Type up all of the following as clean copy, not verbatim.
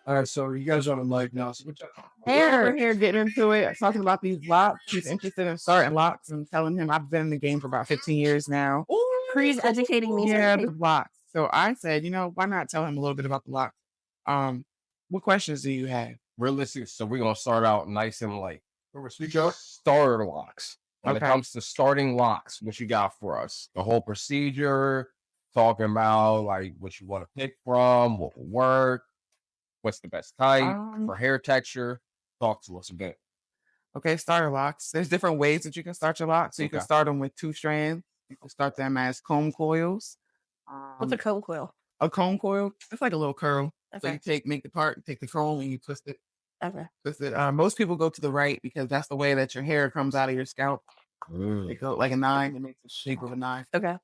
All right, so you guys are on live now. So We're here getting into it, talking about these locks. He's interested in starting locks and telling him I've been in the game for about 15 years now. Cree's educating me. Yeah, the locks. So I said, why not tell him a little bit about the locks? What questions do you have? Realistic. So we're gonna start out nice and light. speak up. Starter locks. When it Okay. comes to starting locks, what you got for us? The whole procedure, talking about like what you want to pick from, what will work, what's the best type for hair texture. Talk to us a bit. Okay, starter locks. There's different ways that you can start your locks. So you can start them with 2 strands. You can start them as comb coils. What's a comb coil? A comb coil? It's like a little curl. So Okay. you make the part, take the comb, and you twist it. Okay. Twist it. Most people go to the right because that's the way that your hair comes out of your scalp. It goes like a 9. It makes the shape of a 9. Okay.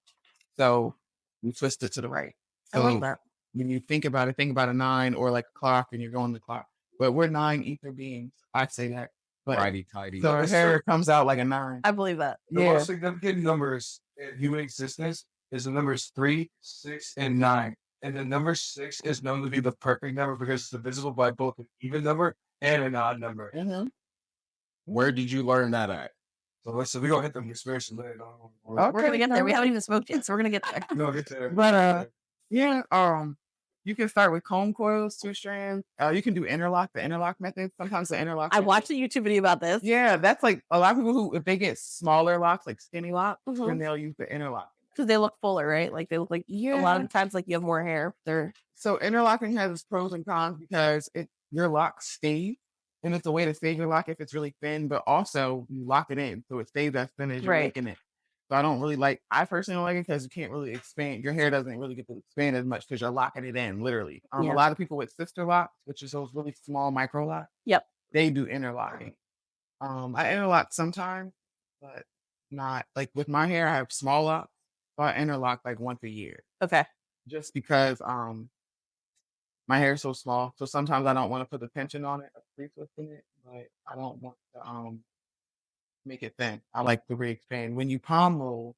So you twist it to the right. I So love that. when you think about a 9 or like a clock, and you're going the clock. But we're 9 ether beings. I say that. But Righty tighty. so her hair comes out like a 9. I believe that. The most significant numbers in human existence is the numbers 3, 6, and 9. And the number 6 is known to be the perfect number because it's divisible by both an even number and an odd number. Mm-hmm. Where did you learn that at? So we're gonna hit them conspiracy later on. We're gonna get there. We haven't even smoked yet, so we're gonna get there. No, get there. But you can start with comb coils, 2 strands. You can do the interlock method. Sometimes the interlock. I watched a YouTube video about this. Yeah, that's like a lot of people who, if they get smaller locks, like skinny locks, then they'll use the interlock. Because they look fuller, right? Like they look like a lot of times like you have more hair. So interlocking has its pros and cons because your lock stays, and it's a way to save your lock if it's really thin, but also you lock it in so it stays as thin as you're making it. So I personally don't like it because you can't really expand. Your hair doesn't really get to expand as much because you're locking it in, literally. A lot of people with sister locks, which is those really small micro locks, they do interlocking. I interlock sometimes, but not like with my hair. I have small locks, so I interlock like once a year. Okay. Just because my hair is so small, so sometimes I don't want to put the tension on it, pre-twisting it, but I don't want to make it thin. I like to re-expand. When you palm roll,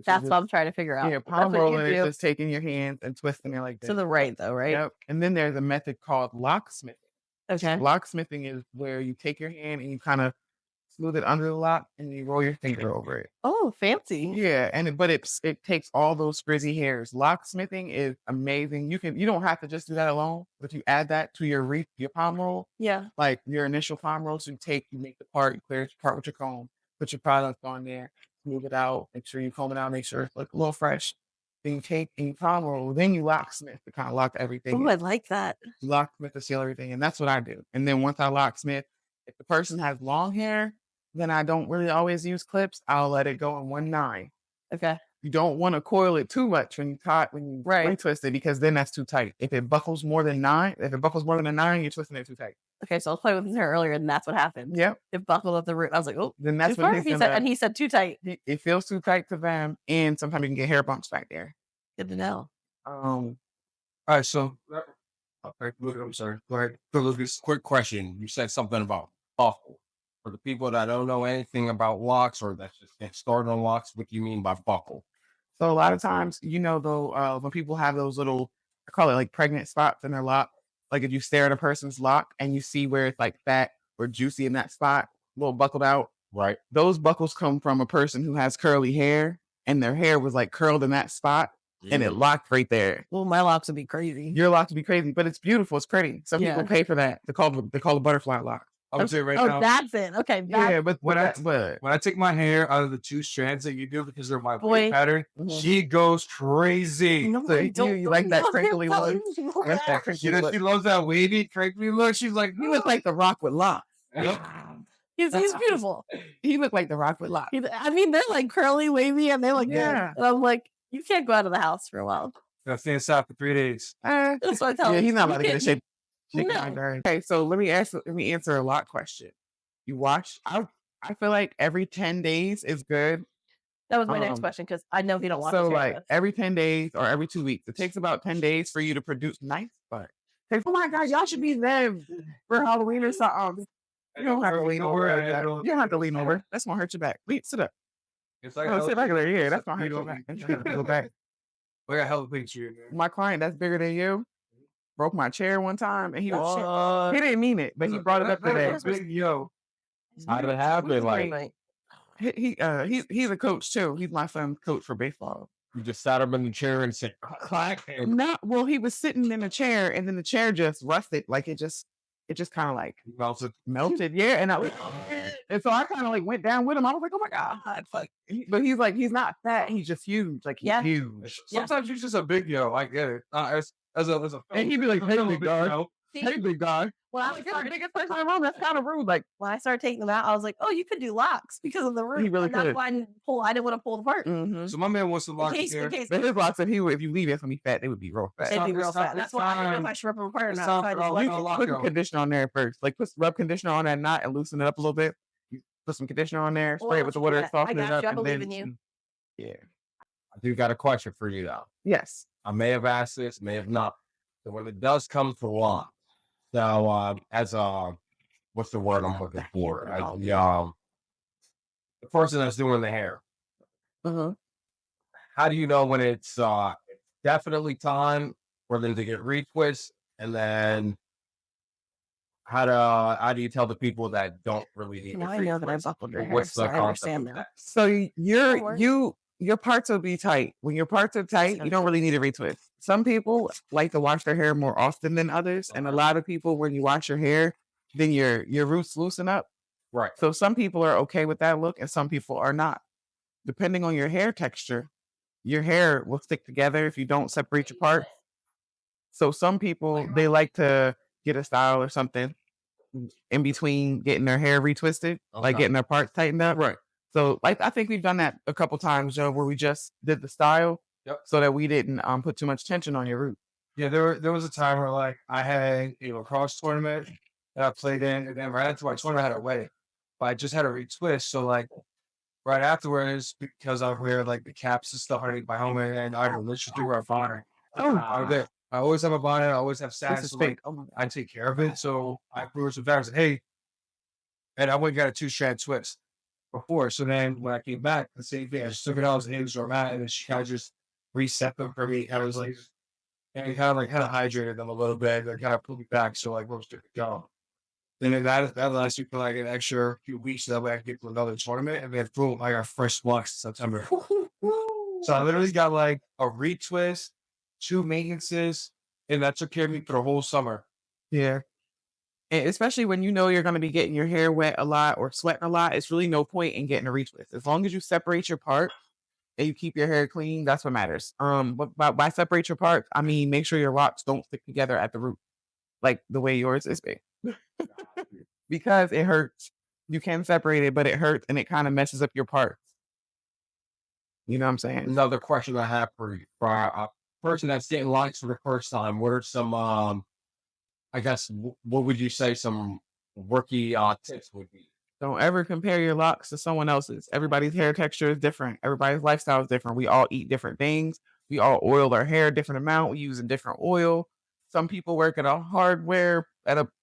that's what I'm trying to figure out. Yeah, palm rolling is just taking your hands and twisting it like this. To the right, though, right? Yep. And then there's a method called locksmithing. Okay. Locksmithing is where you take your hand and you kind of smooth it under the lock and you roll your finger over it. Oh, fancy. Yeah, but it takes all those frizzy hairs. Locksmithing is amazing. You don't have to just do that alone, but you add that to your palm roll. Yeah. Like your initial palm roll, so you make the part, you clear your part with your comb, put your product on there, smooth it out, make sure you comb it out, make sure it's like a little fresh. Then you take and you palm roll, then you locksmith to kind of lock everything. Oh, I like that. Locksmith to seal everything, and that's what I do. And then once I locksmith, if the person has long hair, then I don't really always use clips. I'll let it go in 1/9. Okay. You don't want to coil it too much when you twist it because then that's too tight. If it buckles more than a 9, you're twisting it too tight. Okay, so I was playing with his hair earlier, and that's what happened. Yep. It buckled at the root. I was like, oh, then that's what he said. And he said too tight. It feels too tight to them, and sometimes you can get hair bumps back there. Good to know. All right, so I'm sorry. Go ahead. Lucas. Quick question. You said something about buckle. For the people that don't know anything about locks or that's just getting started on locks, what do you mean by buckle? So a lot of times, when people have those little, I call it like pregnant spots in their lock, like if you stare at a person's lock and you see where it's like fat or juicy in that spot, a little buckled out. Right. Those buckles come from a person who has curly hair and their hair was like curled in that spot and it locked right there. Well, my locks would be crazy. Your locks would be crazy, but it's beautiful. It's pretty. Some people pay for that. They call the butterfly lock. I would say right now. Oh, that's it. Okay. But when I take my hair out of the 2 strands that you do because they're my wave pattern, she goes crazy. No, so you like that crinkly look? She loves that wavy, crinkly look. She's like, you look like the Rock with locks. He's beautiful. He looked like the Rock with locks. I mean, they're like curly, wavy, and they're like, and I'm like, you can't go out of the house for a while. Gotta stay inside for 3 days. That's what I tell him. He's not about to get in shape. No. Okay, so let me answer a lock question. You wash. I feel like every 10 days is good. That was my next question because I know he don't want to. So like every 10 days or every 2 weeks. It takes about 10 days for you to produce nice butt. Oh my God, y'all should be there for Halloween or something. You don't have to lean over. You don't have to lean over. That's gonna hurt your back. Sit up. It's like sit back there. Yeah, that's gonna hurt your back. Go back. We got hella things here. My client that's bigger than you. broke my chair one time, and he What? didn't mean it, but he brought it up today. Big yo. How did it happen? Like, He's a coach too. He's my son's coach for baseball. you just sat him in the chair and said, clack. And No, well, he was sitting in a chair, and then the chair just rusted, like it just kind of like melted. Yeah, and and so I kind of like went down with him. I was like, oh my god, fuck. But he's like, he's not fat. He's just huge. Like he's huge. Sometimes you're just a big yo. I get it. As a And he'd be like, hey, big guy. yo. Hey, big guy. When I Like, was you're the biggest person in the room. That's kind of rude. Like, when I started taking them out, I was like, oh, you could do locks because of the root. He really and that's could. why I didn't want to pull it apart. So my man wants to lock In his hair. case but his locks, if you leave, it's gonna be fat. They would be real fat. they'd be It's real time- fat. That's it's why I didn't know if time- I should rip them apart or it's not. time So I for just all let we it can go. lock Put yo. some conditioner on there first. Like put rub conditioner on that knot and loosen it up a little bit. You put some conditioner on there, spray it with the water, Yeah, soften I it got up, you. I and believe then in you. yeah. I do got a question for you though. Yes. I may have asked this, may have not. So when it does come to law, so as what's the word I'm looking for? As the person that's doing the hair, how do you know when it's definitely time for them to get retwist? And then how do you tell the people that don't really need Now a I know that I retwist? buckled your hair, What's so the I concept understand of now. that? So worry. your parts will be tight. When your parts are tight, you don't really need a retwist. Some people like to wash their hair more often than others, and a lot of people, when you wash your hair, then your roots loosen up. Right. So some people are okay with that look, and some people are not. Depending on your hair texture, your hair will stick together if you don't separate your parts. So some people, they like to get a style or something in between getting their hair retwisted, like Okay. getting their parts tightened up. Right. So like I think we've done that a couple times, Joe, where we just did the style so that we didn't put too much tension on your root. Yeah, there was a time where like I had a lacrosse tournament that I played in, and then right after my tournament I had a wedding, but I just had a retwist. So like right afterwards, because I wear like the caps and stuff underneath my helmet, and I literally wear a bonnet. I always have a bonnet. I always have This stats. is So like fake. Oh my god. I take care of it. So I grew some veterans and hey, and I went and got a 2-strand twist before. So then when I came back, the same thing. I just took it out of his or mat, and then she kind of just reset them for me. I was like, and kind of hydrated them a little bit, and kind of pulled me back. So like, what's to go? Then that lasts you for like an extra few weeks. That way I can get to another tournament, and then boom, I got fresh locks in September. So I literally got like a retwist, 2 maintenances, and that took care of me for the whole summer. Yeah. And especially when you know you're going to be getting your hair wet a lot or sweating a lot, it's really no point in getting a retwist. As long as you separate your part and you keep your hair clean, that's what matters. But by separate your parts, I mean make sure your locks don't stick together at the root, like the way yours is big, because it hurts. You can separate it, but it hurts and it kind of messes up your parts. You know what I'm saying? Another question I have for you, for a person that's getting locks for the first time, what are some I guess what would you say some rookie tips would be? Don't ever compare your locks to someone else's. Everybody's hair texture is different. Everybody's lifestyle is different. We all eat different things. We all oil our hair a different amount. We use a different oil. Some people work at a hardware,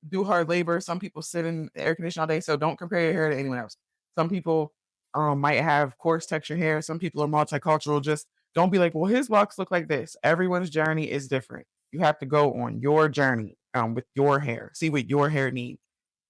do hard labor. Some people sit in the air conditioning all day. So don't compare your hair to anyone else. Some people might have coarse texture hair. Some people are multicultural. Just don't be like, well, his locks look like this. Everyone's journey is different. You have to go on your journey with your hair. See what your hair needs.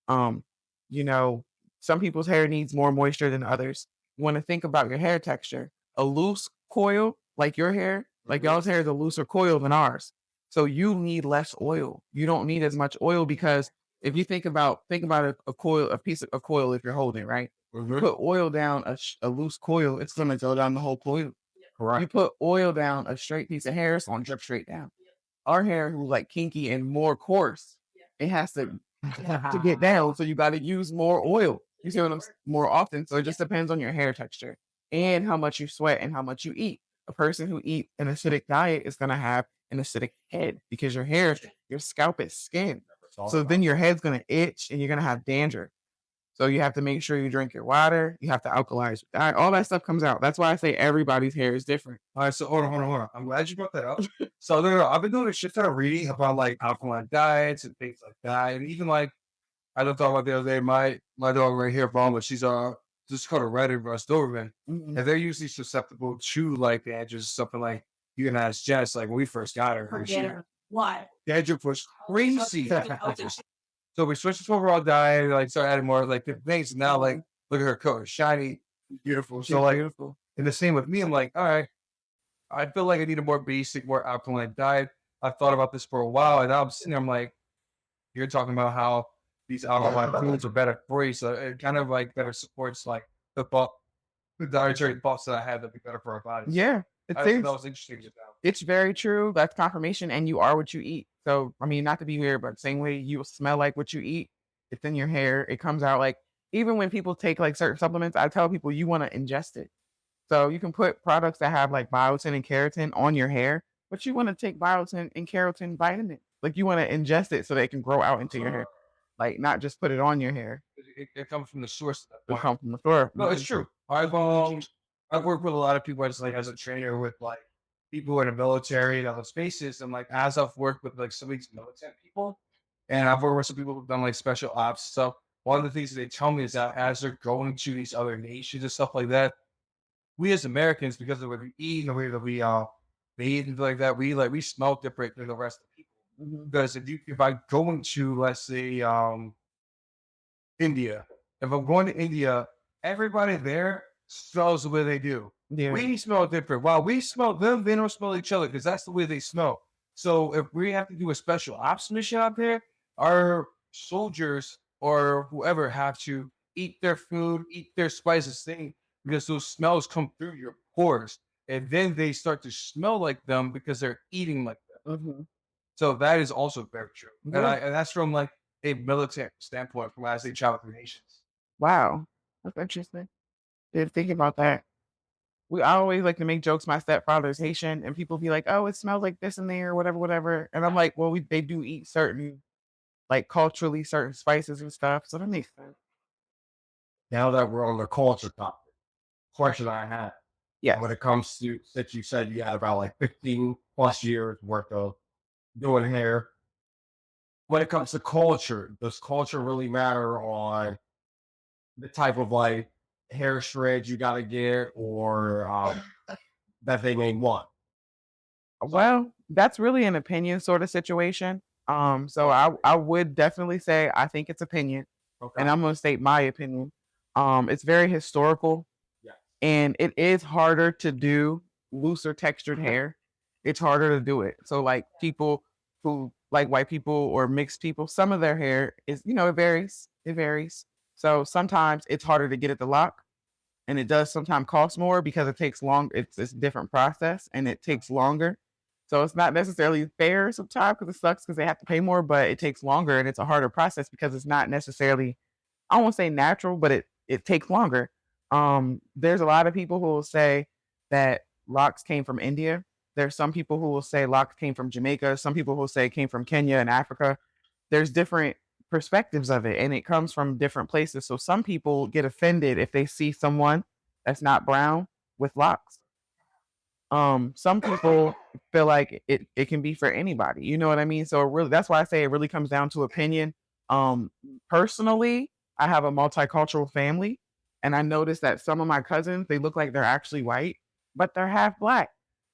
You know, some people's hair needs more moisture than others. You want to think about your hair texture. A loose coil, like your hair, like y'all's hair is a looser coil than ours. So you need less oil. You don't need as much oil because if you think about a coil, a piece of a coil, if you're holding it, right? Put oil down a loose coil, it's gonna go down the whole coil. Correct. You put oil down a straight piece of hair, it's gonna drip straight down. Our hair who's like kinky and more coarse, it has to get down. So you got to use more oil. You see what I'm saying? More often. So it just depends on your hair texture and how much you sweat and how much you eat. A person who eats an acidic diet is gonna have an acidic head because your scalp is skin. So then your head's gonna itch and you're gonna have dandruff. So you have to make sure you drink your water. You have to alkalize your diet. All that stuff comes out. That's why I say everybody's hair is different. All right, so hold on. I'm glad you brought that up. So no, I've been doing a shit ton of reading about like alkaline diets and things like that, and even like I just thought about the other day. My dog right here, Brahma, she's just called a red and Rust Doberman, and they're usually susceptible to like the edges, something like you can ask Jess like when we first got her. Why? Dandruff was crazy. So we switched to overall diet, like started adding more like different things. And now, like, look at her coat, it's shiny, beautiful. So like, beautiful. And the same with me. I'm like, all right, I feel like I need a more basic, more alkaline diet. I've thought about this for a while, and now I'm sitting there, I'm like, you're talking about how these alkaline foods are better for you. So it kind of like better supports like the thought, the dietary thoughts that I had that be better for our bodies. Yeah, I thought that was interesting to know. it's very true. That's confirmation, and you are what you eat. So, I mean, not to be weird, but same way you smell like what you eat, it's in your hair. It comes out like, even when people take like certain supplements, I tell people you want to ingest it. So you can put products that have like biotin and keratin on your hair, but you want to take biotin and keratin vitamin. Like you want to ingest it so that it can grow out into your hair, like not just put it on your hair. It comes from the source. It comes from the store. No, it's true. I've worked with a lot of people as like as a trainer with like people in the military and other spaces, and like as I've worked with like some of these militant people, and I've worked with some people who've done like special ops stuff. One of the things that they tell me is that as they're going to these other nations and stuff like that, we as Americans, because of the way we eat and the way that we bathe and like that, we smell different than the rest of the people. Because if I go into, let's say, India, if I'm going to India, everybody there smells the way they do. Yeah. We smell different. While we smell them, they don't smell each other because that's the way they smell. So if we have to do a special ops mission out there, our soldiers or whoever have to eat their food, eat their spices, thing, because those smells come through your pores, and then they start to smell like them because they're eating like them. So that is also very true, and that's from like a military standpoint from as they travel through nations. Wow, that's interesting. Didn't think about that. I always like to make jokes. My stepfather's Haitian, and people be like, "Oh, it smells like this in there, whatever, whatever." And I'm like, "Well, they do eat certain, like culturally, certain spices and stuff, so that makes sense." Now that we're on the culture topic, question I have. Yeah. When it comes to, since you said you had about like 15 plus years worth of doing hair, when it comes to culture, does culture really matter on the type of like hair shreds you got to get or that they may want? Well, that's really an opinion sort of situation. So I would definitely say I think it's opinion, and I'm gonna state my opinion. It's very historical, and it is harder to do looser textured hair. It's harder to do it. So like people who like white people or mixed people, some of their hair is, it varies. It varies. So sometimes it's harder to get it to lock, and it does sometimes cost more because it takes long. It's a different process and it takes longer. So it's not necessarily fair sometimes because it sucks because they have to pay more, but it takes longer and it's a harder process because it's not necessarily, I won't say natural, but it takes longer. There's a lot of people who will say that locks came from India. There's some people who will say locks came from Jamaica. Some people who will say it came from Kenya and Africa. There's different perspectives of it, and it comes from different places. So some people get offended if they see someone that's not brown with locks. Some people feel like it can be for anybody. You know what I mean? So really, that's why I say it really comes down to opinion. Personally, I have a multicultural family, and I noticed that some of my cousins, they look like they're actually white, but they're half black.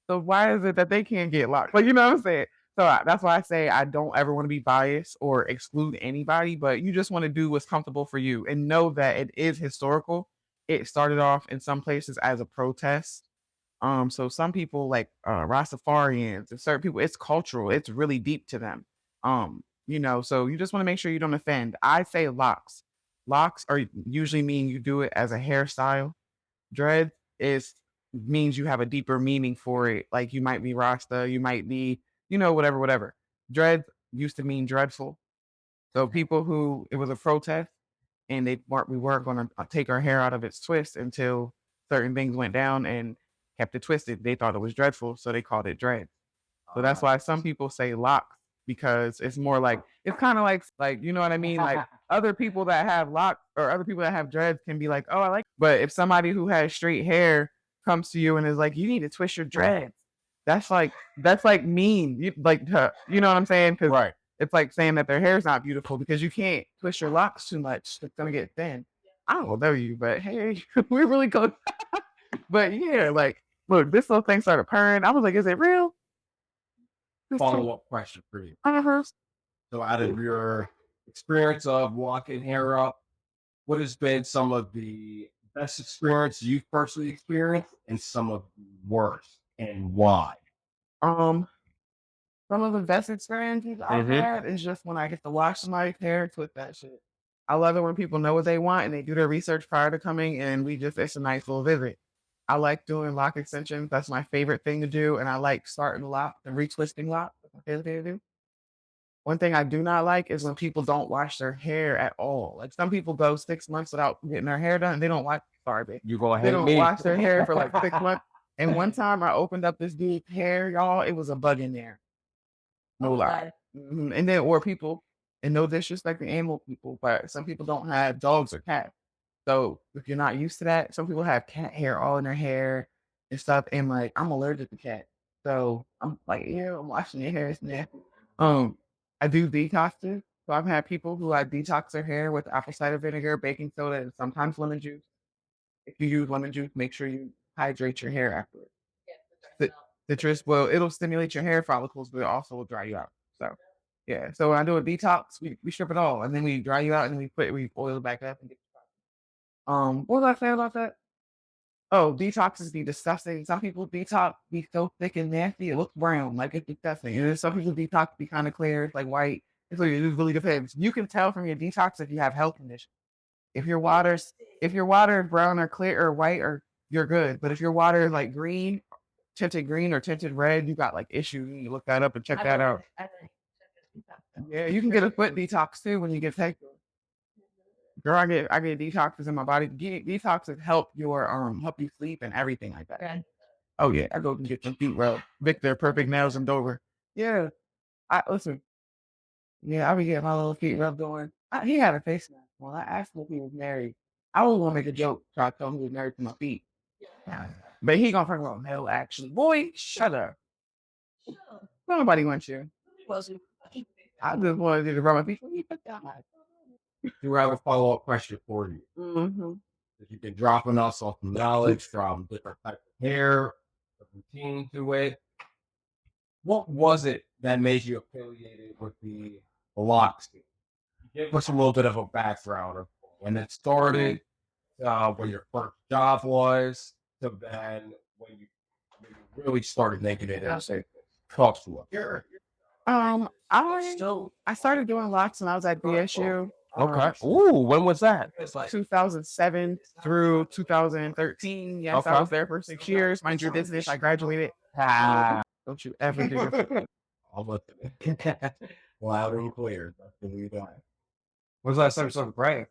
So why is it that they can't get locked? Like, you know what I'm saying? So that's why I say I don't ever want to be biased or exclude anybody, but you just want to do what's comfortable for you and know that it is historical. It started off in some places as a protest. So some people like Rastafarians and certain people, it's cultural, it's really deep to them. So you just want to make sure you don't offend. I say locks. Locks are usually mean you do it as a hairstyle. Dread is means you have a deeper meaning for it. Like you might be Rasta, you might be, whatever, whatever. Dread used to mean dreadful. So people who it was a protest and we weren't going to take our hair out of its twist until certain things went down and kept it twisted. They thought it was dreadful, so they called it dread. So that's why some people say locks because it's more like it's kind of like you know what I mean. Like other people that have locks or other people that have dreads can be like, oh, I like. But if somebody who has straight hair comes to you and is like, you need to twist your dreads, that's like mean. You know what I'm saying? Because it's like saying that their hair is not beautiful because you can't twist your locks too much. It's gonna get thin. I don't know you, but hey, we're really close. But yeah, like, look, this little thing started purring. I was like, is it real? follow-up question for you. So out of your experience of locking hair up, what has been some of the best experience you've personally experienced and some of the worst, and why? Some of the best experiences I've had is just when I get to wash somebody's hair, twist that shit. I love it when people know what they want and they do their research prior to coming, and it's a nice little visit. I like doing lock extensions. That's my favorite thing to do. And I like starting locks and retwisting locks. That's my favorite thing to do. One thing I do not like is when people don't wash their hair at all. Like some people go 6 months without getting their hair done. They don't wash. Sorry, babe. You go They ahead don't me. wash their hair for like 6 months. And one time I opened up this dude's hair, y'all. It was a bug in there. No lie. And then, or people, and no disrespect to animal people, but some people don't have dogs or cats. So if you're not used to that, some people have cat hair all in their hair and stuff. And like, I'm allergic to cats. So I'm like, yeah, I'm washing your hair. It's nasty. I do detoxes. So I've had people who I detox their hair with apple cider vinegar, baking soda, and sometimes lemon juice. If you use lemon juice, make sure you hydrate your hair afterwards. Citrus, well, it'll stimulate your hair follicles, but it also will dry you out. So, yeah. So when I do a detox, we strip it all, and then we dry you out, and then we oil it back up. And what was I saying about that? Oh, detoxes be disgusting. Some people detox be so thick and nasty, it looks brown, like it's disgusting. And then some people detox be kind of clear, it's like white. It really depends. You can tell from your detox if you have health conditions. If your water is brown or clear or white, or you're good. But if your water is like tinted green or tinted red, you got like issues. You need to look that up and check that out. Yeah, you can get a foot detox too when you get taken. Girl, I get detoxes in my body. Detoxes help help you sleep and everything like that. Okay. Oh yeah, I go and get some feet rub. Victor, perfect nails in Dover. Yeah, I listen. Yeah, I be getting my little feet rubbed on. He had a face mask. Well, I asked him if he was married. I was gonna make a joke, so I told him he was married to my feet. Yeah. But he gonna talk about no, actually. Boy, shut up. Nobody wants you. I just wanted you to rub my feet. Do have a follow-up question for you. Mm-hmm. You've been dropping us off some knowledge from different types of hair, the routine to it. What was it that made you affiliated with the locks? Give us a little bit of a background of when it started, what your first job was, to then when you really started making it. Talk to us. I started doing locks when I was at BSU. Okay. Ooh, when was that? It's like 2007 through 2013. Yes, I was there for 6 years. Mind your business. I graduated. Don't you ever do it. I'll let them. Loud and clear. When's the last time you saw the brain?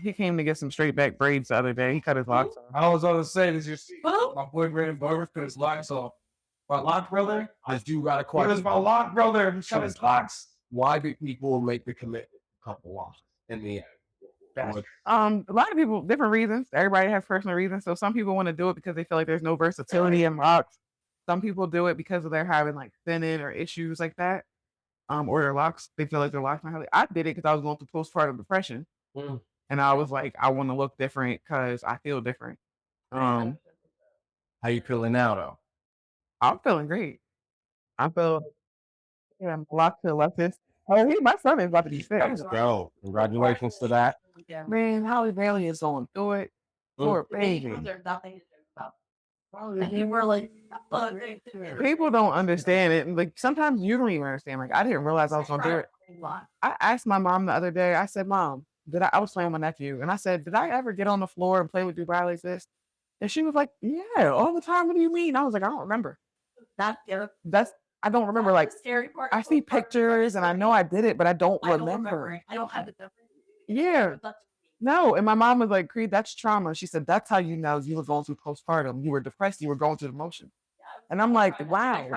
He came to get some straight back braids the other day. He cut his locks off. I was going to say, this is my boy Brandon Barber cut his locks off. My lock brother? I do got a question. It was my lock brother who cut his locks. Why do people make the commitment to cut the locks in the end? A lot of people, different reasons. Everybody has personal reasons. So some people want to do it because they feel like there's no versatility in locks. Some people do it because they're having like thinning or issues like that. Or their locks, they feel like their locks not healthy. I did it because I was going through postpartum depression. And I was like, I want to look different because I feel different. How you feeling now though? I'm feeling great. I feel my locks feel like this. Oh, my son is about to be sick. Let's go. Congratulations to that. Man, Holly Bailey is going through it. Poor baby. People don't understand it. Like sometimes you don't even understand. Like I didn't realize I was gonna do it. I asked my mom the other day. I said, "Mom, I was playing with my nephew, and I said, did I ever get on the floor and play with Dubai like this?" And she was like, "Yeah, all the time. What do you mean?" I was like, "I don't remember. I don't remember. Like scary part. I see pictures and I know I did it, but I don't remember. I don't have it. Yeah. No, and my mom was like, "Creed, that's trauma." She said, "That's how you know you were going through postpartum. You were depressed. You were going through the motion." And I'm like, "Wow."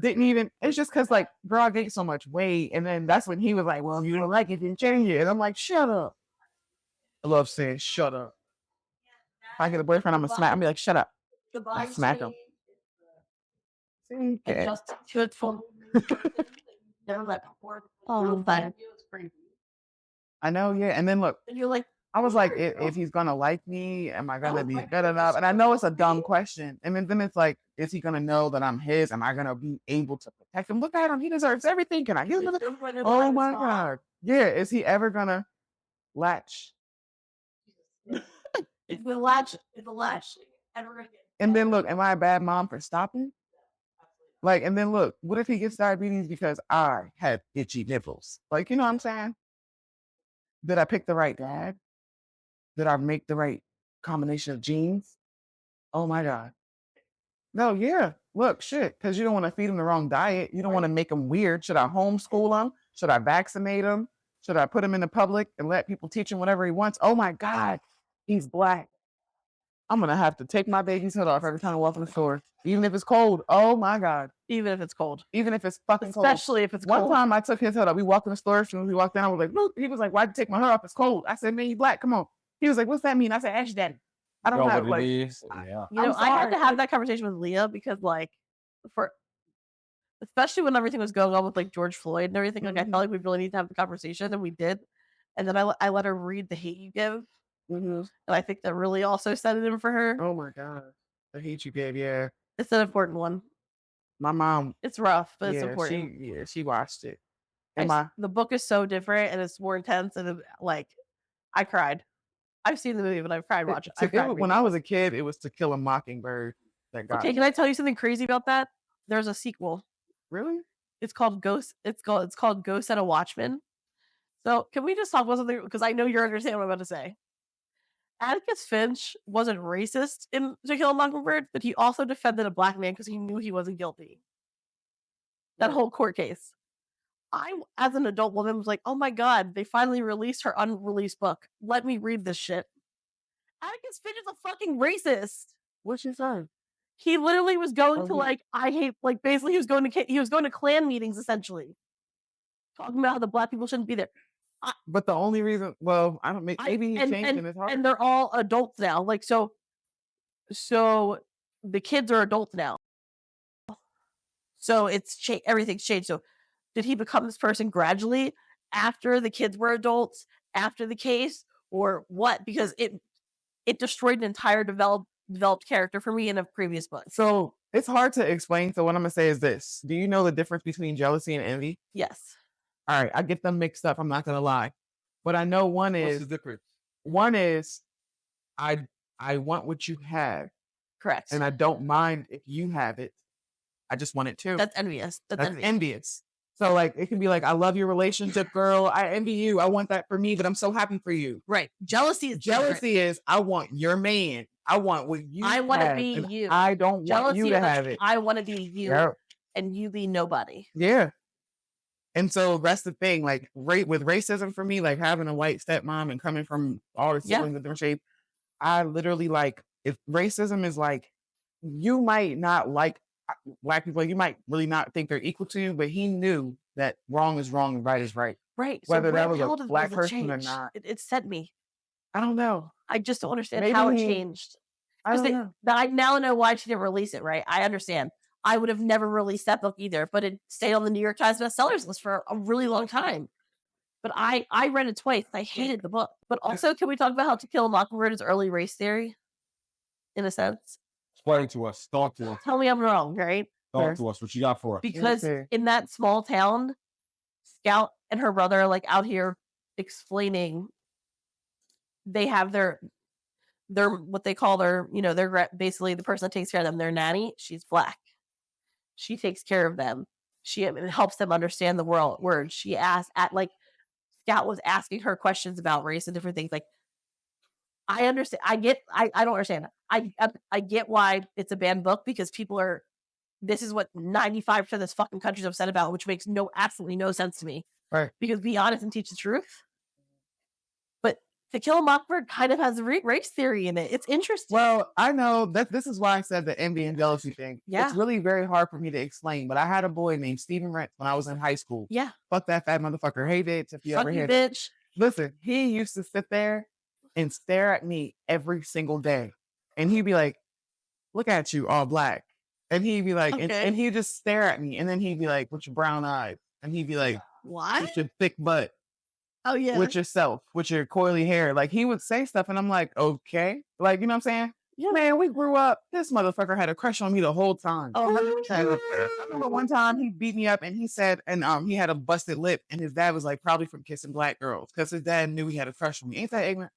Didn't even. It's just because, like, girl, I gained so much weight, and then that's when he was like, "Well, if you don't like it, then change it." And I'm like, "Shut up." I love saying, "Shut up." If I get a boyfriend, I'm gonna smack. I'm be like, "Shut up." I smack him. Okay. Just truthful. Never let the word. Oh, but I know, yeah. And then look, you're like, I was like, if he's gonna like me, am I gonna be good enough? And I know it's a dumb question. And then it's like, is he gonna know that I'm his? Am I gonna be able to protect him? Look at him, he deserves everything. Can I give him? Oh my god, yeah. Is he ever gonna latch? It's the latch. It's the latch. And then look, am I a bad mom for stopping? Like, and then look, what if he gets diabetes because I have itchy nipples? Like, you know what I'm saying? Did I pick the right dad? Did I make the right combination of genes? Oh my God. No, yeah. Look, shit, because you don't want to feed him the wrong diet. You don't want to make him weird. Should I homeschool him? Should I vaccinate him? Should I put him in the public and let people teach him whatever he wants? Oh my God, he's black. I'm going to have to take my baby's hood off every time I walk in the store, even if it's cold. Oh my God. Even if it's cold. Even if it's fucking cold. Especially if it's cold. One time I took his hood off. We walked in the store. As soon as we walked in, I was like, look, he was like, why'd you take my hood off? It's cold. I said, man, you black. Come on. He was like, what's that mean? I said, ask your daddy. I don't know. Like, Yeah. You know, I had to have that conversation with Leah because, like, especially when everything was going on with like George Floyd and everything, like I felt like we really need to have the conversation, and we did. And then I let her read The Hate You Give, and I think that really also set it in for her. Oh my God, The Hate You Give, yeah, it's an important one. My mom, it's rough, but it's important. She watched it. The book is so different and it's more intense, and like I cried. I've seen the movie, but I've cried watching it. When I was a kid, it was To Kill a Mockingbird that got. Okay, can I tell you something crazy about that? There's a sequel. Really? It's called Ghost. It's called Ghost and a Watchman. So can we just talk about something? Because I know you understand what I'm about to say. Atticus Finch wasn't racist in To Kill a Mockingbird, but he also defended a black man because he knew he wasn't guilty. That whole court case. I, as an adult woman, was like, oh my God, they finally released her unreleased book. Let me read this shit. Atticus Finch is a fucking racist. What's she saying? He literally was going to basically he was going to Klan meetings essentially, talking about how the black people shouldn't be there. But the only reason, well, I don't maybe he changed in his heart. And they're all adults now. Like so the kids are adults now. So it's everything's changed. So did he become this person gradually after the kids were adults, after the case, or what? Because it destroyed an entire developed character for me in a previous book. So it's hard to explain. So what I'm gonna say is this: do you know the difference between jealousy and envy? Yes. All right, I get them mixed up. I'm not gonna lie, but I know one is. What's the difference? One is, I want what you have. Correct. And I don't mind if you have it. I just want it too. That's envious. That's envious. So like it can be like, I love your relationship, girl. I envy you. I want that for me, but I'm so happy for you. Right. Jealousy is I want your man. I want what you I want to be you. I don't want you to have it. I want to be you and you be nobody. Yeah. And so that's the thing, like with racism for me, like having a white stepmom and coming from all the siblings of different shape, I literally like, if racism is like, you might not like black people, you might really not think they're equal to you, but he knew that wrong is wrong and right is right. Right. Whether that was a black person or not. It sent me. I don't know. I just don't understand how it changed. I don't know. I now know why she didn't release it, right? I understand. I would have never released that book either, but it stayed on the New York Times bestsellers list for a really long time. But I read it twice. I hated the book. But also, can we talk about how To Kill a Mockingbird is early race theory? In a sense. Explain to us. Talk to us. Tell me I'm wrong, right? Talk to us. What you got for us? Because in that small town, Scout and her brother are like out here explaining. They have their what they call their, they're basically the person that takes care of them. Their nanny. She's black. She takes care of them. She helps them understand the words. She asks Scout was asking her questions about race and different things. Like, I understand. I don't understand. I get why it's a banned book because this is what 95% of this fucking country's upset about, which makes absolutely no sense to me. Right. Because be honest and teach the truth. But To Kill a Mockingbird kind of has a race theory in it. It's interesting. Well, I know that this is why I said the envy and jealousy thing. Yeah. It's really very hard for me to explain, but I had a boy named Stephen Rent when I was in high school. Yeah. Fuck that fat motherfucker. Hey, bitch, if you Fuck ever you, hear bitch. Listen, he used to sit there and stare at me every single day. And he'd be like, look at you, all black. And he'd be like, and he'd just stare at me. And then he'd be like, with your brown eyes. And he'd be like, what? with your thick butt. Oh yeah. with yourself, with your coily hair. Like he would say stuff, and I'm like, okay, like you know what I'm saying? Yeah. Man, we grew up. This motherfucker had a crush on me the whole time. Oh, 100%. I remember one time he beat me up, and he said, and he had a busted lip, and his dad was like, probably from kissing black girls, because his dad knew he had a crush on me. Ain't that ignorant?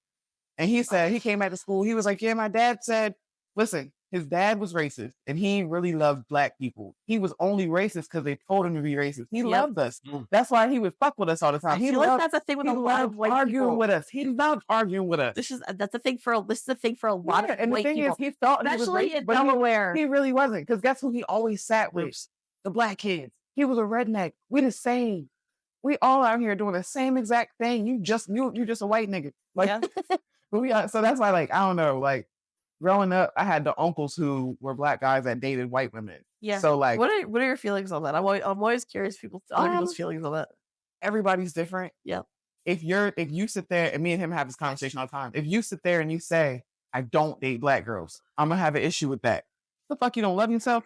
And he said he came back to school. He was like, yeah, my dad said, listen, his dad was racist, and he really loved black people. He was only racist because they told him to be racist. He loved us. That's why he would fuck with us all the time. I feel like that's a thing with He a lot of loved white arguing people. with us. He loved arguing with us. This is a thing for a lot of And the white thing people, is, he thought he was especially racist, in but Delaware. he really wasn't. Because guess who he always sat with? The black kids. He was a redneck. We the same. We all out here doing the same exact thing. You just a white nigga. Like, Yeah. but so that's why, like, I don't know, like growing up, I had the uncles who were black guys that dated white women. Yeah. So like, what are your feelings on that? I'm always curious other people's feelings on that. everybody's different. Yeah. If you sit there, and me and him have this conversation all the time. If you sit there and you say, I don't date black girls, I'm gonna have an issue with that. The fuck, you don't love yourself?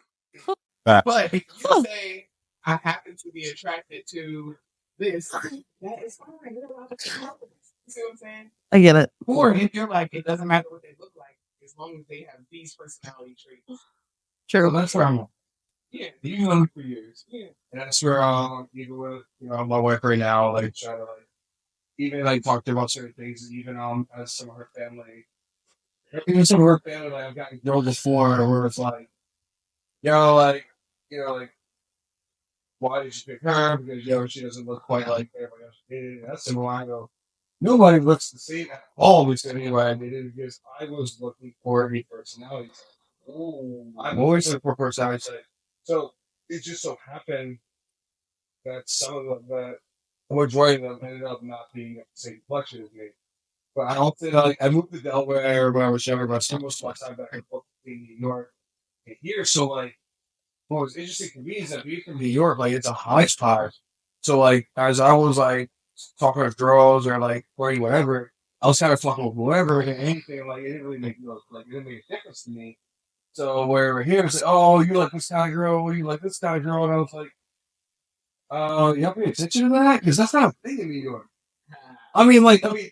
But if you say, I happen to be attracted to this, that is fine. You're allowed to come up with this. You see what I'm saying? I get it. Or if you're like, it doesn't matter what they look like, as long as they have these personality traits. True. So that's where I'm. Yeah, you've known me for years. Yeah, and that's where even with my wife right now, like try to like even like talk to her about certain things, even as some of her family, even some of her family, like I've gotten girls before where it's like, like why did you pick her? Because she doesn't look quite like everybody else did. That's the why I go. Nobody looks the same at all. We said anyway, I did it because I was looking for a personality. I'm always looking for personality. So it just so happened that some of the majority of them ended up not being at the same collection as me. But I often I moved to Delaware when I was younger, but I spent most of my time back in New York and here. So like what was interesting to me is that being from New York, like it's a hodgepodge. So like as I was like talking with girls or like or whatever, I was kind of fucking with whoever and anything. Like it didn't really make it didn't make a difference to me. So where here it's like, oh, you like this kind of girl, you like this kind of girl, and I was like, you have to pay attention to that because that's not a thing in New York. I mean,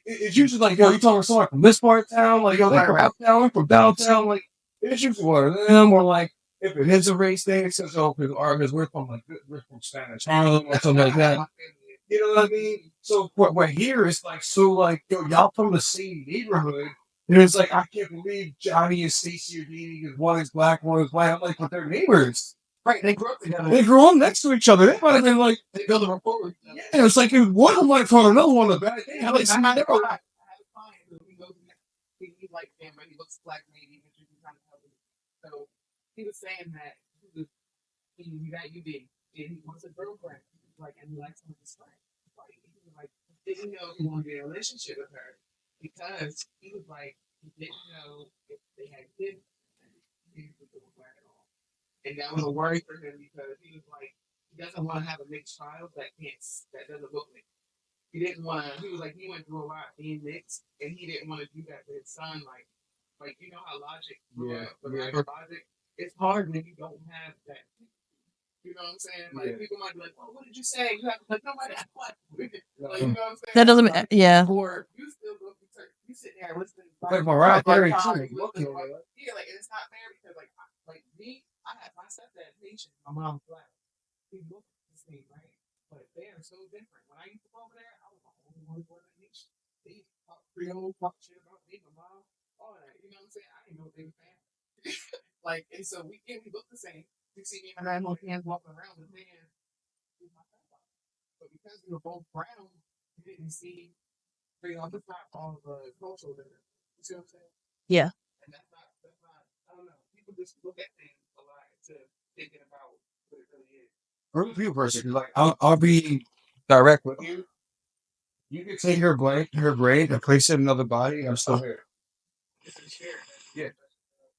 it's usually like, yo, you talking to someone from this part of town, like, yo, they're from uptown, from downtown, like, it's usually one of them, or like, if it is a race thing, it says, oh, because we're from Spanish Harlem or something like that. You know what I mean? So what here is like, so like, yo, y'all from the same neighborhood. And it's like, I can't believe Johnny and Stacy are dating because one is black, one is white. I'm like, but they're neighbors. Right, they grew up together. They grew up next to each other. They might have been like, they built a rapport. Yeah, it's like if one of them might call another one a bad thing. I had a client who he like him, but he looks black maybe, but you can kind of help him. So he was saying that he got UD and he wants a girlfriend. Like, and he likes him to start. Like, didn't know he wanted to be in a relationship with her because he was like, he didn't know if they had kids. He didn't black at all. And that was a worry for him because he was like, he doesn't want to have a mixed child that doesn't look mixed. He didn't want to, he was like, he went through a lot being mixed, and he didn't want to do that to his son. Like you know how logic, logic, it's hard when you don't have that. You know what I'm saying? Like, people might be like, well, what did you say? You have to, like, nobody, what? Like, you know what I'm saying? That doesn't, yeah. Or you still go, you sit there listening. Like, Mariah Carey, yeah, like, and it's not fair because, like me, I had my stepdad Haitian, my mom's black. He looked the same, right? But they are so different. When I used to go over there, I was the only one going to Haitian. They talk Creole, talk shit about me, my mom, all that. You know what I'm saying? I didn't know they were family. Like, and so we look the same. You see me and my hands walking around with hands. But because we were both brown, you didn't see on the top all the cultural difference. You see what I'm saying? Yeah. And that's not, I don't know. People just look at things a lot to thinking about what it really is. For a few person, like I'll be direct with you. You can take her brain and place it in another body. I'm still here. Yeah.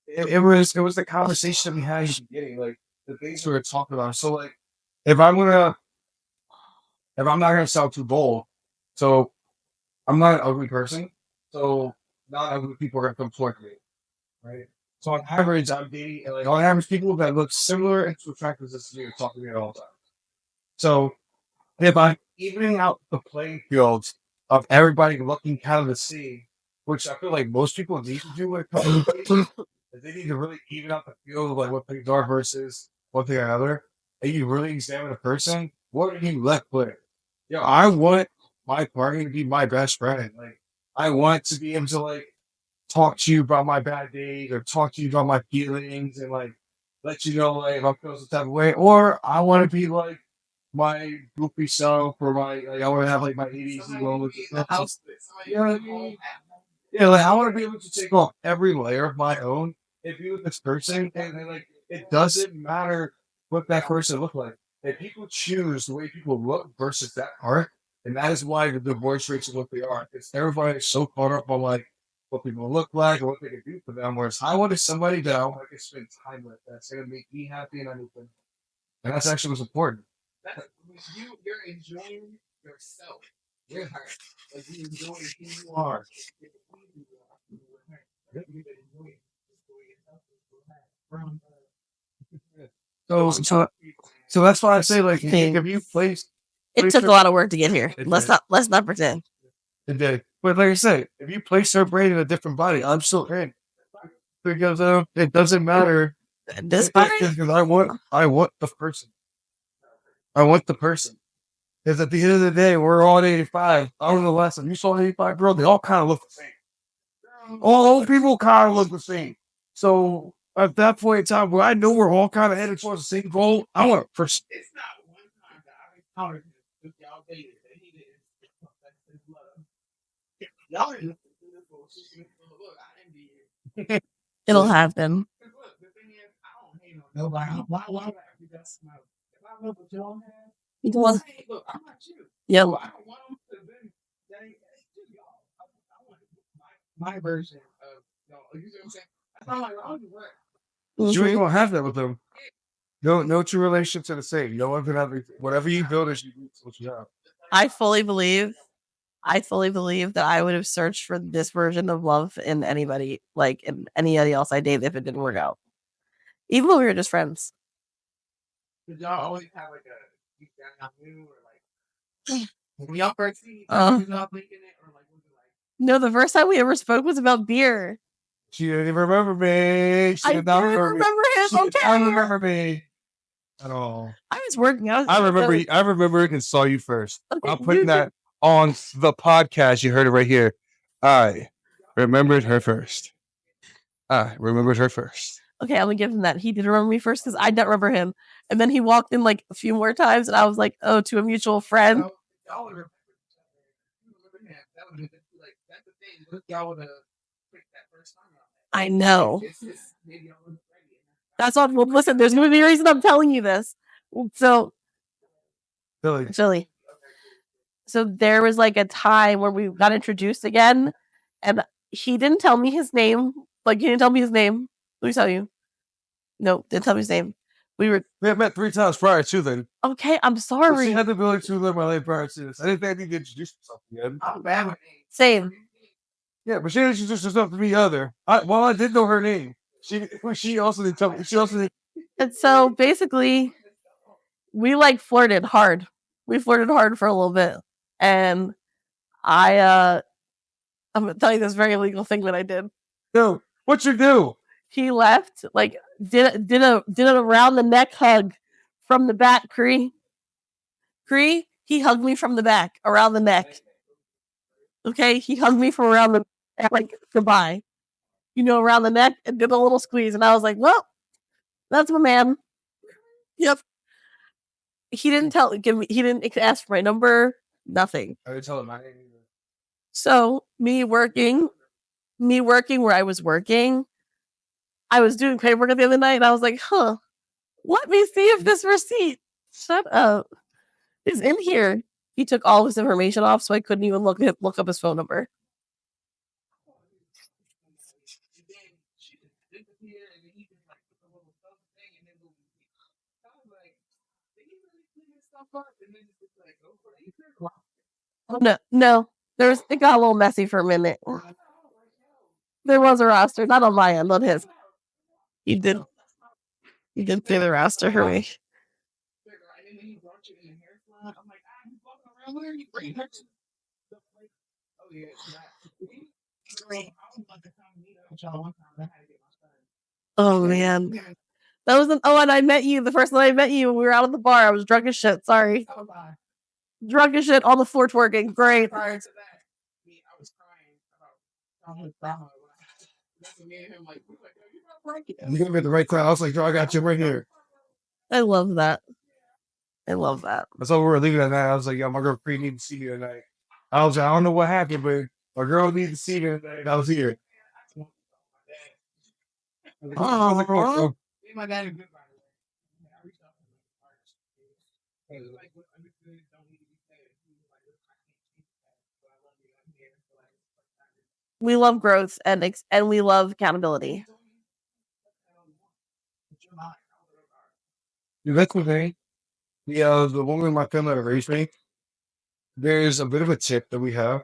It was the conversation we had in the beginning, like the things we were talking about. So like if I'm not gonna sound too bold, so I'm not an ugly person, so not ugly people are gonna come toward me. Right? So on average I'm dating like on average people that look similar and to attractive as me are talking to me all the time. So if I'm evening out the playing field of everybody looking kind of the same, which I feel like most people need to do when it comes to dating. They need to really even out the field of like what things are versus one thing or another. And you really examine a person. What are you left with? Yo, I want my partner to be my best friend. Like, I want to be able to like talk to you about my bad days or talk to you about my feelings and like let you know like if I'm feeling some type of way. Or I want to be like my goofy self or my like, I want to have like my ADC moments. You know what I mean? Yeah, like I want to be able to take off every layer of my own and be with this person, and then, like it doesn't matter what that person look like. If people choose the way people look versus that part, and that is why the divorce rates are what they are. Because everybody is so caught up on like what people look like and what they can do for them. Whereas I wanted somebody that I want to spend time with that's gonna make me happy and everything. And that's actually what's important. You're enjoying yourself. Yeah. Like you enjoy who you are. So that's why I say like if you place It took a lot of work to get here. It Let's did. not pretend. it did. But like I say, if you place her brain in a different body, I'm still in. Because it doesn't matter. This body, Because I want the person. I want the person. Because at the end of the day, we're all 85. I don't know the last time you saw an 85 girl, they all kind of look the same. All those people kind of look the same. So at that point in time, where I know we're all kind of headed towards the same goal, I want a person. It's not one time that I encountered with y'all dated. Y'all didn't look I envy you. it'll happen. Look, the thing is, I don't hate on nobody. Why would I do that? If I love what y'all have, Because, look, I'm not you. yep. So I don't want them to then that ain't y'all. I want my version of y'all. You see what I'm saying? That's not like I'll do what. You ain't gonna have that with them. No true relationships are the same. No one can have whatever you build is what you have. I fully believe that I would have searched for this version of love in anybody, like in anybody else I dated if it didn't work out. Even when we were just friends. Did y'all always have like a you got new or like when y'all first see each Uh. other, y'all thinking it or like was it like No, the first time we ever spoke was about beer. she didn't even remember me. She I did not didn't remember me. remember him. She did Okay. not remember me at all. I was working. I remember it and saw you first. Okay, I'm putting that on the podcast. You heard it right here. I remembered her first. I remembered her first. Okay, I'm gonna give him that. He did remember me first because I didn't remember him. And then he walked in like a few more times, and I was like, "Oh, to a mutual friend." Y'all would remember that would have been like that's the thing. Look, y'all would have picked that first time out. I know. Maybe y'all wasn't ready. That's all. Well, listen, there's gonna be a reason I'm telling you this. So, Philly. So there was like a time where we got introduced again, and he didn't tell me his name. Like he didn't tell me his name. Let me tell you. No, didn't tell me his name. We had met 3 times prior to then. Okay, I'm sorry. She had the ability to live my life prior to this. I didn't think I needed to introduce myself again. I'm bad with names. Same. Yeah, but she didn't introduce herself to me either. I did know her name. She also didn't tell me. She also didn't. And so basically, we like flirted hard. We flirted hard for a little bit, and I'm gonna tell you this very illegal thing that I did. No, what you do? He left, like did a around the neck hug from the back. Cree, he hugged me from the back around the neck. Okay, he hugged me from around the like goodbye, around the neck, and did a little squeeze, and I was like, well, that's my man. Yep. He didn't he didn't ask for my number, nothing. I didn't tell him my name either. So me working where I was working, I was doing paperwork the other night, and I was like, let me see if this receipt, shut up, is in here. He took all his information off, so I couldn't even look up his phone number. No. It got a little messy for a minute. There was a roster, not on my end, on his. He did say the roster for me. Oh man, that was and I met you the first time I met you. We were out at the bar. I was drunk as shit. Sorry, drunk as shit on the floor twerking. Great. Prior to that, I was crying about You gonna be at the right time. I was like, "Yo, I got you right here." I love that. I love that. That's how we were leaving that night. I was like, "Yo, my girl Cree need to see you tonight." I was like, "I don't know what happened, but my girl needs to see you tonight." And I was here. Oh, my dad. we love growth and we love accountability. Dude, that's the thing. The woman in my family that raised me, there's a bit of a tip that we have.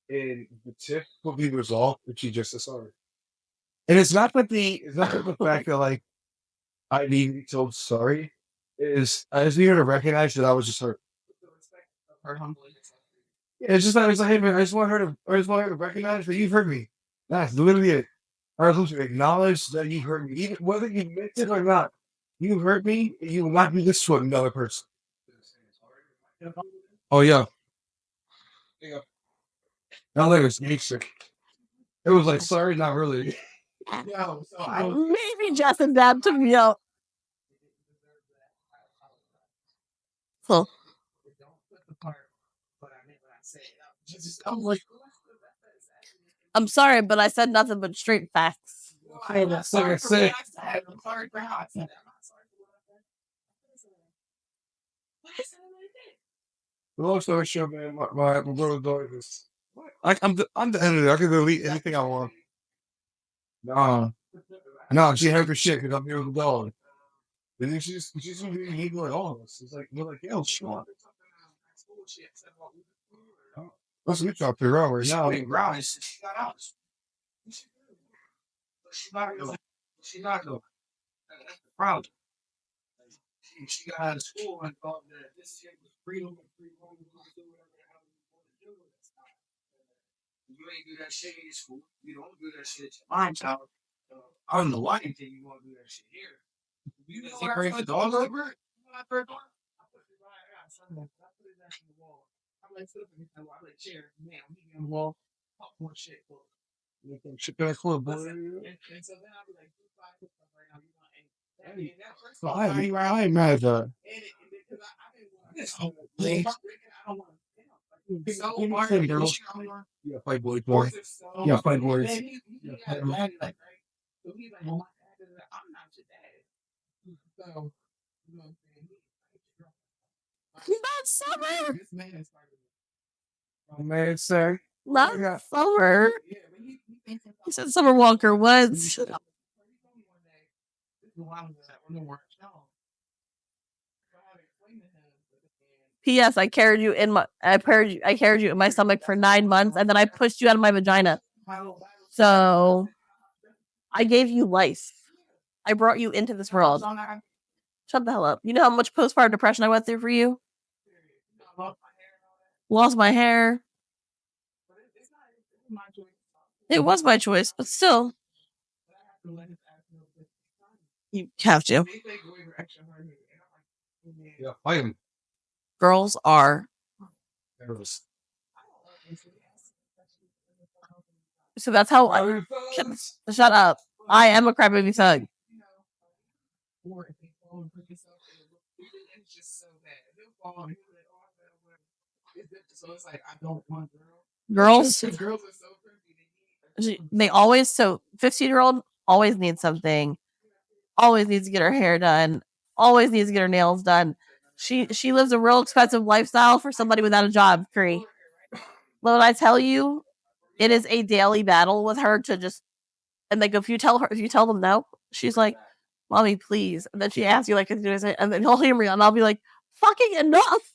And the tip will be resolved if she just is sorry. And it's not that the fact that like I need to be told sorry. I just need her to recognize that I was just hurt. Yeah, it's just like hey man, I just want her to recognize that you've hurt me. That's literally it. I just to acknowledge that you hurt me. Even whether you meant it or not. You hurt me, and you will not do this to another person. Oh yeah. Now there's nature. It was like sorry, not really. Maybe Justin Dad took me out. Huh. I'm sorry, but I said nothing but straight facts. That's like I said. The long story short, man, my brother's daughter is. I'm the editor. I can delete anything I want. No, she had her shit because I'm here with the dog. And then she's he like all of us. It's like we're like, yo, she want. Let's get y'all figure out right now. She's not going. Proud. She got out of school and thought that this shit was freedom and freedom. You ain't do that shit in school. You don't do that shit at my child. I don't know why you think you want to do that shit here. You know where I put the dog over? I put it I'm like, chair, man, I'm the wall. More shit. Shit back for boy. And so then I'll be like, so I ain't mad at that. Yeah, Playboy boy. Yeah, Playboy. Not summer. Oh man, sir. Not summer. He said Summer Walker once. P.S. I carried you in my stomach for 9 months, and then I pushed you out of my vagina. So I gave you life. I brought you into this world. Shut the hell up. You know how much postpartum depression I went through for you? Lost my hair. It was my choice, but still. You have to. Yeah, fight him. Girls are. So that's how. Shut up. I am a crybaby thug. Girls. They always 15-year-old always needs something. Always needs to get her hair done. Always needs to get her nails done. She lives a real expensive lifestyle for somebody without a job, Crea. When I tell you, it is a daily battle with her to just and like if you tell them no, she's like, "Mommy, please." And then she asks you like, and then he'll hear me, and I'll be like, "Fucking enough."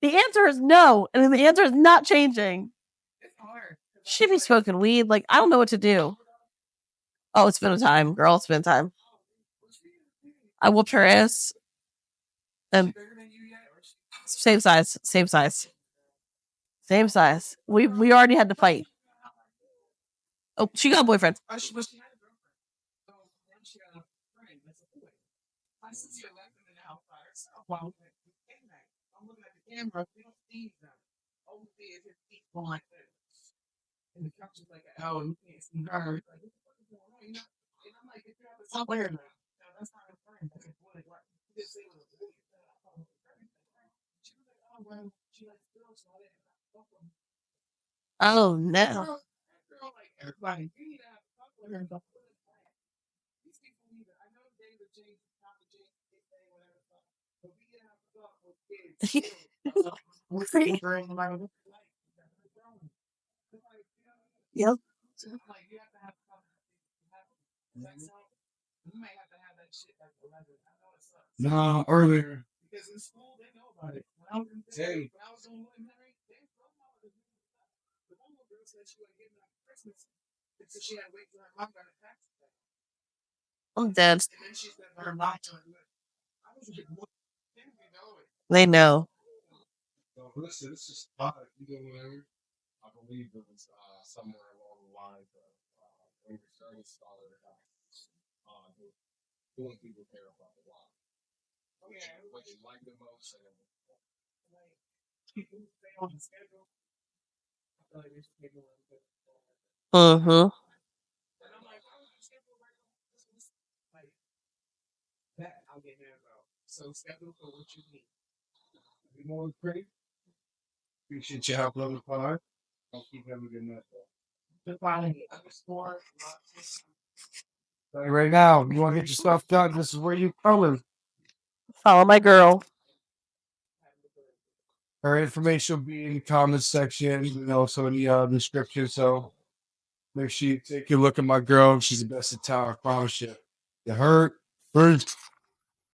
The answer is no, and the answer is not changing. She be smoking weed. Like I don't know what to do. Oh, it's been a time, girl. It's been a time. I whooped her ass. And same size. Same size. We already had to fight. Oh, she got a boyfriend. Oh no. Yep. No, earlier. Hey. I'm dead. They know. Listen, this is hot. You know whatever. I believe it was somewhere along the lines of when you're starting to scholar doing people care about a lot. What you like the most and Mm-hmm. so schedule for what you need. Be more great. Appreciate your help, level 5. I'll keep having a good night. Right now, you want to get your stuff done, this is where you coming. Follow my girl. Her information will be in the comments section, also in the description. So make sure you take a look at my girl. She's the best in town, I promise you. You heard? First.